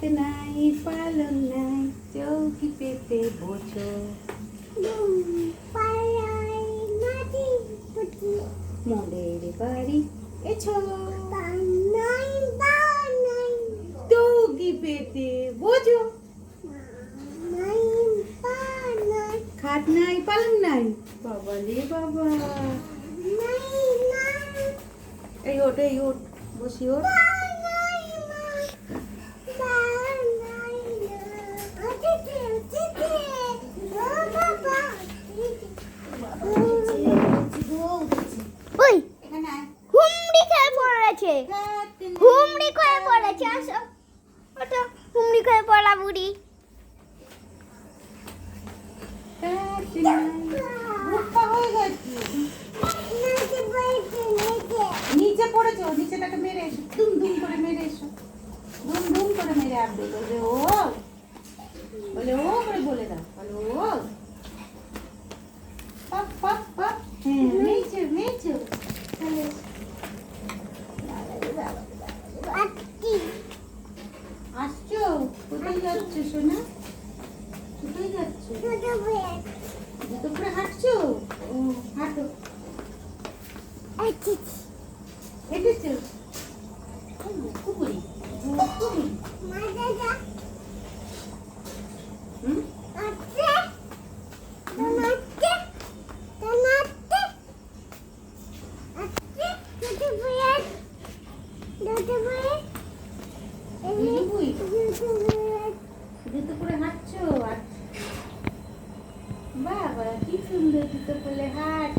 নাই পালং নাই চৌকি পেতে বোঝো মোদের বাড়ি এছো চৌকি পেতে বোঝো খাট নাই পালং নাই বাবা রে বাবা এই ওট বসি ওট হুমড়ি খেয়ে পড়েছে আসো ওটা হুমড়ি খেয়ে পড়া বুড়ি নিচে পড়েছো নিচেটাকে মেরে এসো দুম দুম করে মেরে এসো দুম দুম করে মেরে আসবে বলবে ও করে বলে দাও বলে ও পাপ পাপ পাপ হ্যাঁ মেয়েছো মেয়েছো আসছো কোথায় যাচ্ছ সোনা কোথায় যাচ্ছ জুতো পরে হাঁটছো ও হাঁটো হেঁটেছো কুকুরি কুকুরি জুতো পরে হাঁটছো বাবা কি সুন্দর জুতো পরে হাঁট